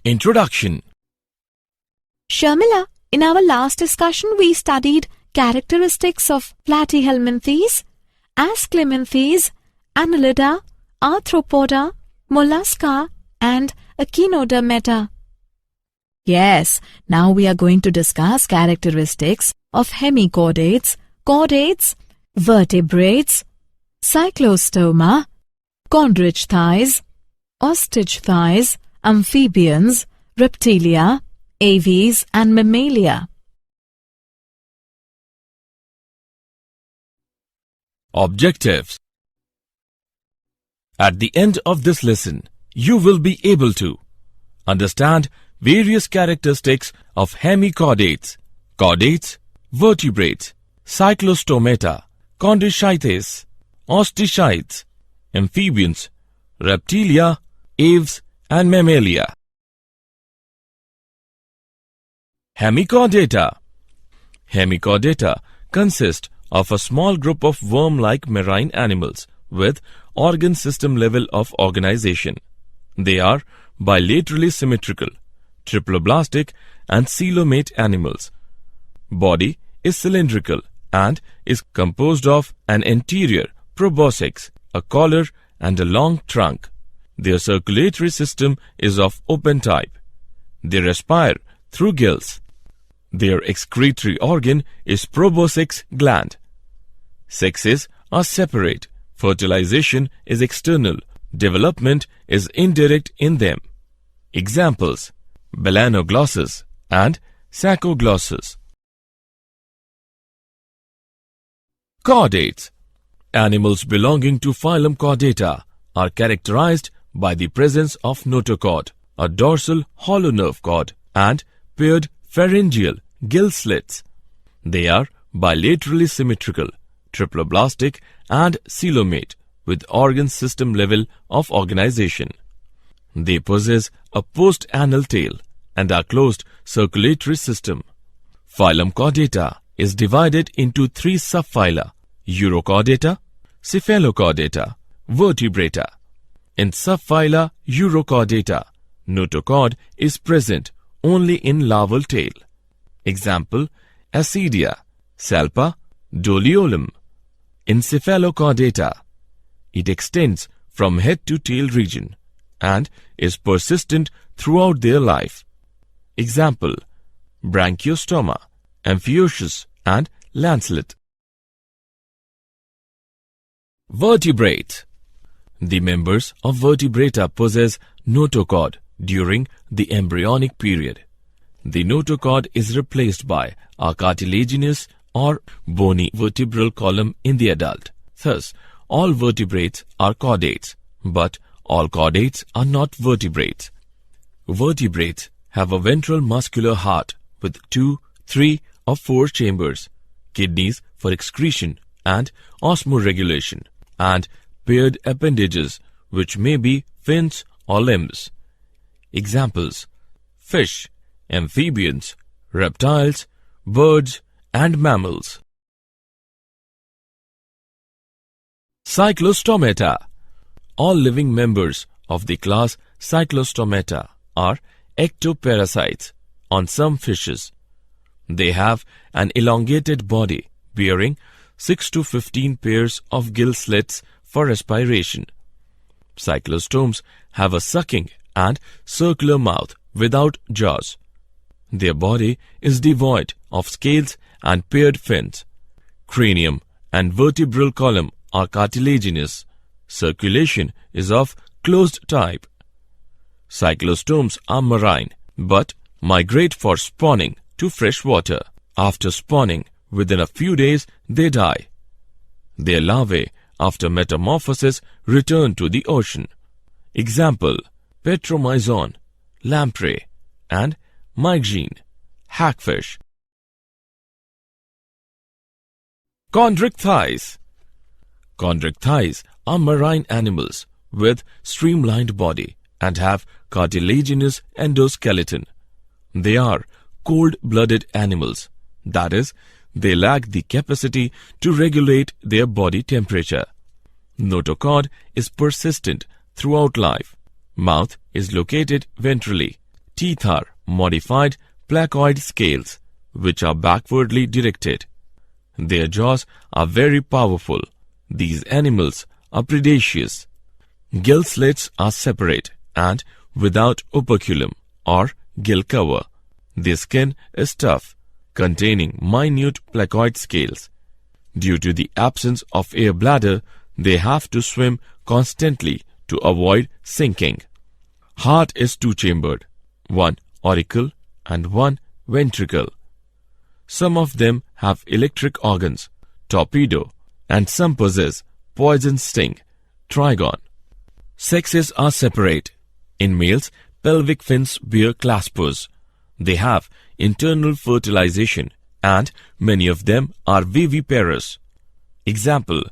Introduction. Sharmila, in our last discussion we studied characteristics of platyhelminthes, ascleminthes, annelida, arthropoda, mollusca and echinodermata. Yes, now we are going to discuss characteristics of hemichordates, chordates, vertebrates, cyclostoma, chondrichthyes, Osteichthyes, amphibians, reptilia, Aves and Mammalia. Objectives. At the end of this lesson, you will be able to understand various characteristics of hemichordates, chordates, vertebrates, cyclostomata, Chondrichthyes, Osteichthyes, amphibians, reptilia, Aves and Mammalia. Hemichordata. Hemichordata consist of a small group of worm-like marine animals with organ system level of organization. They are bilaterally symmetrical, triploblastic and coelomate animals. Body is cylindrical and is composed of an anterior proboscis, a collar and a long trunk. Their circulatory system is of open type. They respire through gills. Their excretory organ is proboscis gland. Sexes are separate. Fertilization is external. Development is indirect in them. Examples: melanoglossus and saccoglossus. Chordates. Animals belonging to phylum Chordata are characterized by the presence of notochord, a dorsal hollow nerve cord, and paired pharyngeal gill slits. They are bilaterally symmetrical, triploblastic and coelomate with organ system level of organization. They possess a post-anal tail and a closed circulatory system. Phylum Chordata is divided into three subphyla: Urochordata, Cephalochordata, Vertebrata. In subphyla Urochordata, notochord is present only in larval tail. Example: Ascidia, Salpa, Doliolum. In Cephalochordata, it extends from head to tail region and is persistent throughout their life. Example: Branchiostoma, Amphibians and Lancelet. Vertebrate. The members of vertebrata possess notochord during the embryonic period. The notochord is replaced by a cartilaginous or bony vertebral column in the adult. Thus, all vertebrates are chordates, but all chordates are not vertebrates. Vertebrates have a ventral muscular heart with 2, 3 or 4 chambers, kidneys for excretion and osmoregulation, and paired appendages which may be fins or limbs. Examples: fish, amphibians, reptiles, birds and mammals. Cyclostomata. All living members of the class Cyclostomata are ectoparasites on some fishes. They have an elongated body bearing 6 to 15 pairs of gill slits for respiration. Cyclostomes have a sucking and circular mouth without jaws. Their body is devoid of scales and paired fins. Cranium and vertebral column are cartilaginous. Circulation is of closed type. Cyclostomes are marine but migrate for spawning to fresh water. After spawning, within a few days they die. Their larvae, after metamorphosis, return to the ocean. Example: Petromyzon, lamprey, and Mygene, hagfish. Chondrichthyes. Chondrichthyes are marine animals with streamlined body and have cartilaginous endoskeleton. They are cold-blooded animals, that is, they lack the capacity to regulate their body temperature. Notochord is persistent throughout life. Mouth is located ventrally. teeth are modified placoid scales, which are backwardly directed. Their jaws are very powerful. These animals are predaceous. Gill slits are separate and without operculum or gill cover. Their skin is tough, containing minute placoid scales. Due to the absence of air bladder, they have to swim constantly to avoid sinking. Heart is two-chambered, one auricle and one ventricle. Some of them have electric organs, torpedo, and some possess poison sting, trigon. Sexes are separate. In males, pelvic fins bear claspers. They have internal fertilization and many of them are viviparous. Example,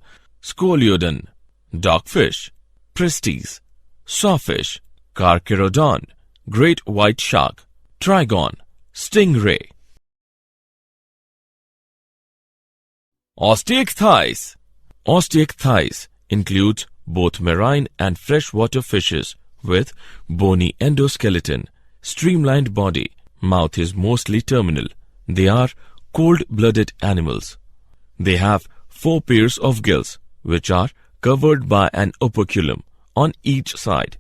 Scoliodon, dogfish, Pristis, sawfish, Carcharodon, great white shark, trigon, stingray. Osteichthyes. Osteichthyes includes both marine and freshwater fishes with bony endoskeleton, streamlined body. Mouth is mostly terminal. They are cold-blooded animals. They have 4 pairs of gills, which are covered by an operculum on each side.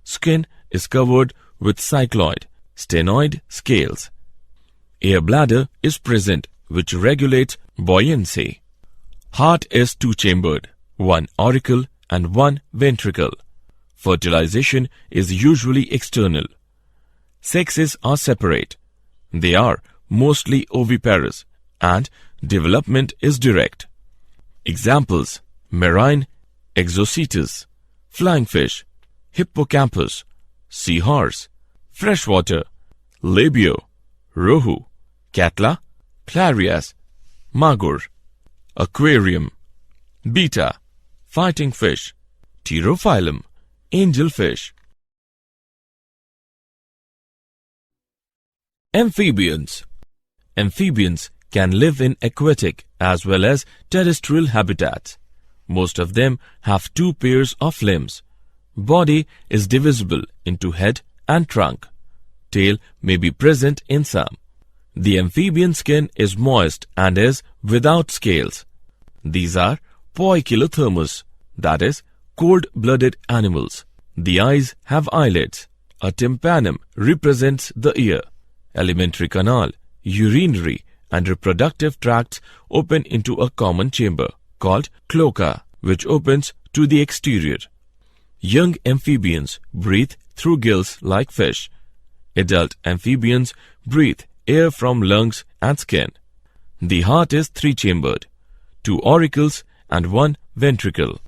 Skin is covered with cycloid, stenoid scales. Air bladder is present, which regulates buoyancy. Heart is two-chambered, one auricle and one ventricle. Fertilization is usually external. Sexes are separate. They are mostly oviparous and development is direct. Examples, marine, Exocetus, flying fish, hippocampus, seahorse, freshwater, labio, rohu, catla, clarias, magur, aquarium, beta, fighting fish, pterophyllum, angelfish. Amphibians. Amphibians can live in aquatic as well as terrestrial habitats. Most of them have 2 pairs of limbs. Body is divisible into head and trunk. Tail may be present in some. The amphibian skin is moist and is without scales. These are poikilothermous, that is, cold-blooded animals. The eyes have eyelids. A tympanum represents the ear. Alimentary canal, urinary and reproductive tracts open into a common chamber called cloaca, which opens to the exterior. Young amphibians breathe through gills like fish. Adult amphibians breathe air from lungs and skin. The heart is 3-chambered, 2 auricles and 1 ventricle.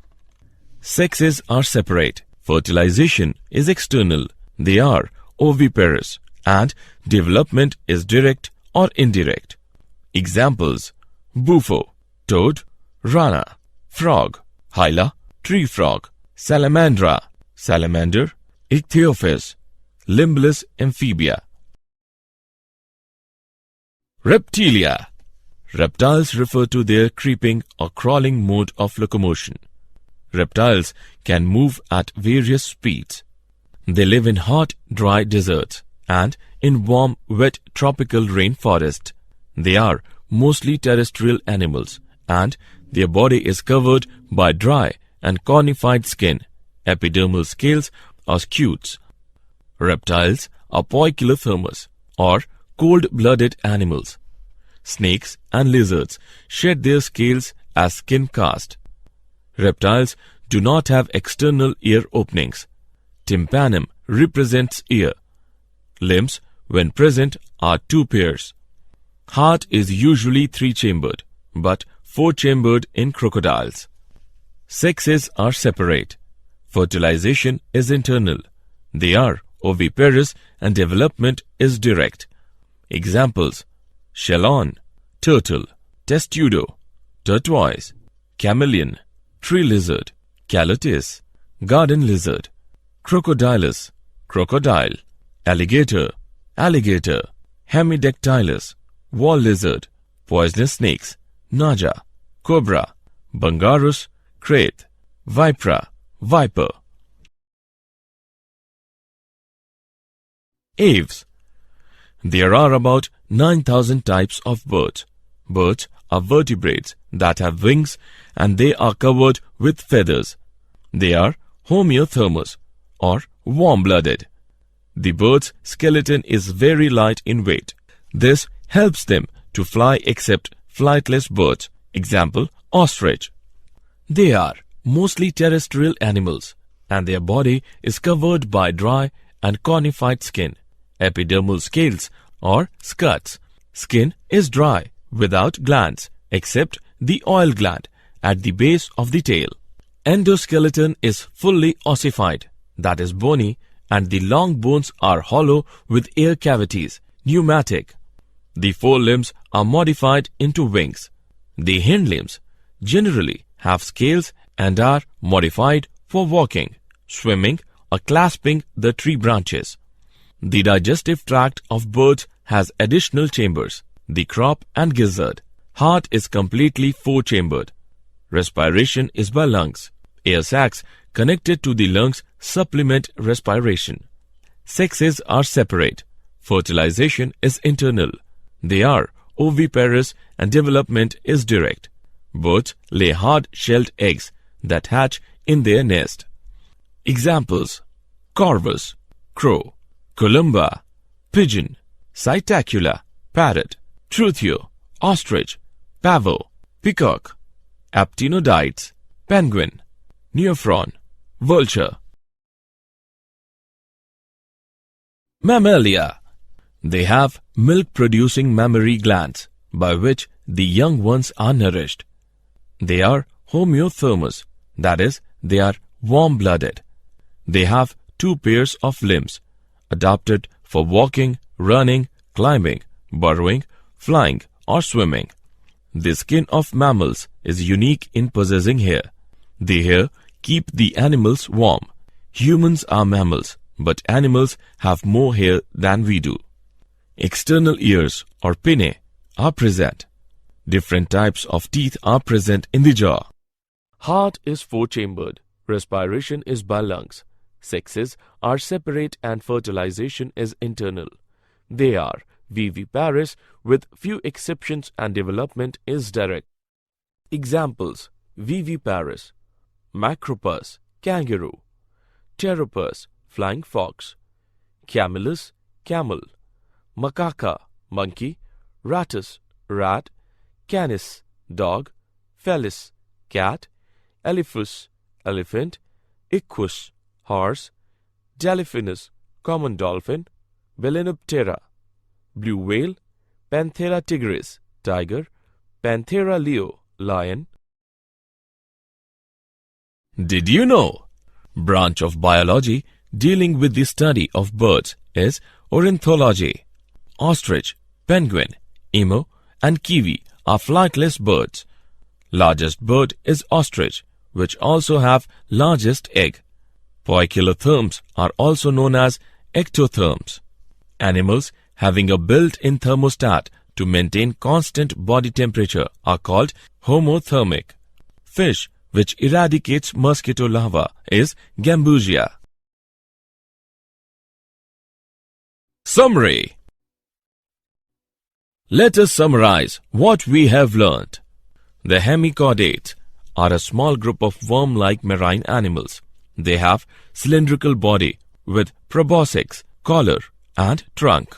Sexes are separate. Fertilization is external. They are oviparous and development is direct or indirect. Examples, bufo, toad, rana, frog, hyla, tree frog, salamandra, salamander, ichthyophis, limbless amphibia. Reptilia. Reptiles refer to their creeping or crawling mode of locomotion. Reptiles can move at various speeds. They live in hot, dry deserts and in warm, wet tropical rainforest. They are mostly terrestrial animals and their body is covered by dry and cornified skin, epidermal scales or scutes. Reptiles are poikilothermous or cold-blooded animals. Snakes and lizards shed their scales as skin cast. Reptiles do not have external ear openings. Tympanum represents ear. Limbs, when present, are 2 pairs. Heart is usually 3-chambered, but 4-chambered in crocodiles. Sexes are separate. Fertilization is internal. They are oviparous and development is direct. Examples, chelon, turtle, testudo, tortoise, chameleon, tree lizard, calotes, garden lizard, crocodilus, crocodile, alligator, alligator, hemidactylus, wall lizard, poisonous snakes, naja, cobra, bungarus, crate, vipera, viper. Aves. There are about 9,000 types of birds. Birds are vertebrates that have wings and they are covered with feathers. They are homeothermous or warm-blooded. The bird's skeleton is very light in weight. This helps them to fly except flightless birds, example ostrich. They are mostly terrestrial animals and their body is covered by dry and cornified skin, epidermal scales or scuds. Skin is dry without glands except the oil gland at the base of the tail. Endoskeleton is fully ossified, that is bony, and the long bones are hollow with air cavities, pneumatic. The forelimbs are modified into wings. The hind limbs generally have scales and are modified for walking, swimming, or clasping the tree branches. The digestive tract of birds has additional chambers, the crop and gizzard. Heart is completely four-chambered. Respiration is by lungs. Air sacs connected to the lungs supplement respiration. Sexes are separate. Fertilization is internal. They are oviparous and development is direct. Birds lay hard-shelled eggs that hatch in their nest. Examples: corvus, crow; columba, pigeon; psittacula, parrot; trutheo, ostrich; pavo, peacock; aptenodytes, penguin; neophron, vulture. Mammalia. They have milk-producing mammary glands by which the young ones are nourished. They are homeothermous, that is, they are warm-blooded. They have two pairs of limbs, adapted for walking, running, climbing, burrowing, flying, or swimming. The skin of mammals is unique in possessing hair. The hair keep the animals warm. Humans are mammals, but animals have more hair than we do. External ears or pinnae are present. Different types of teeth are present in the jaw. Heart is four-chambered. Respiration is by lungs. Sexes are separate and fertilization is internal. They are viviparous with few exceptions and development is direct. Examples: viviparous, macropus, kangaroo; pteropus, flying fox; camelus, camel; macaca, monkey; ratus, rat; canis, dog; felis, cat; elephus, elephant; equus, horse; delphinus, common dolphin; Balænoptera, blue whale; Panthera tigris, tiger; Panthera leo, lion. Did you know? Branch of biology dealing with the study of birds is ornithology. Ostrich, penguin, emu, and kiwi are flightless birds. Largest bird is ostrich, which also have largest egg. Poikilotherms are also known as ectotherms. Animals having a built-in thermostat to maintain constant body temperature are called homothermic. Fish which eradicates mosquito larvae is gambusia. Summary. Let us summarize what we have learned. The Hemichordates are a small group of worm-like marine animals. They have cylindrical body with proboscis, collar, and trunk.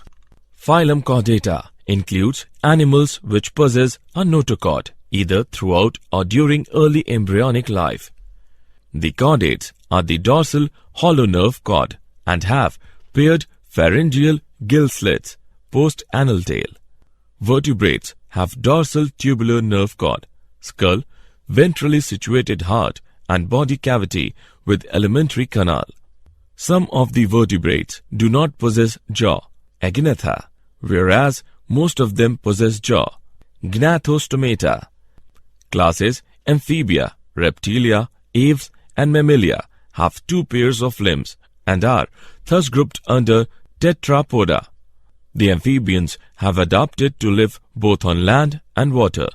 Phylum Chordata includes animals which possess a notochord either throughout or during early embryonic life. The chordates are the dorsal hollow nerve cord and have paired pharyngeal gill slits, post-anal tail. Vertebrates have dorsal tubular nerve cord, skull, ventrally situated heart, and body cavity with alimentary canal. Some of the vertebrates do not possess jaw, agnatha, whereas most of them possess jaw, Gnathostomata. Classes Amphibia, Reptilia, Aves, and Mammalia have two pairs of limbs and are thus grouped under Tetrapoda. The amphibians have adapted to live both on land and water.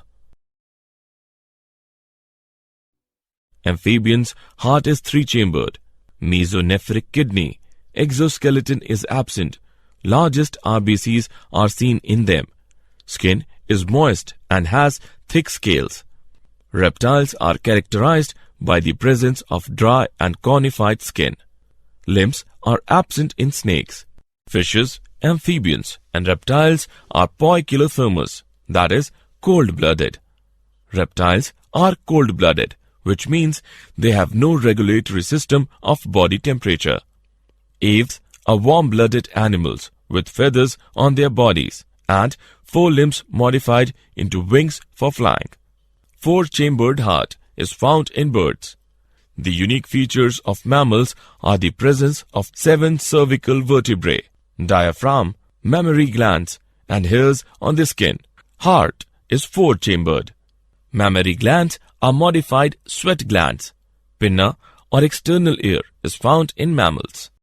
Amphibians' heart is three-chambered. Mesonephric kidney. Exoskeleton is absent. largest RBCs are seen in them. Skin is moist and has thick scales. Reptiles are characterized by the presence of dry and conified skin. Limbs are absent in snakes. Fishes, amphibians, and reptiles are poikilothermous, that is, cold-blooded. Reptiles are cold-blooded, which means they have no regulatory system of body temperature. Aves are warm-blooded animals with feathers on their bodies and forelimbs modified into wings for flying. Four-chambered heart is found in birds. The unique features of mammals are the presence of 7 cervical vertebrae, diaphragm, mammary glands, and hairs on the skin. Heart is 4-chambered. Mammary glands are modified sweat glands. Pinna or external ear is found in mammals.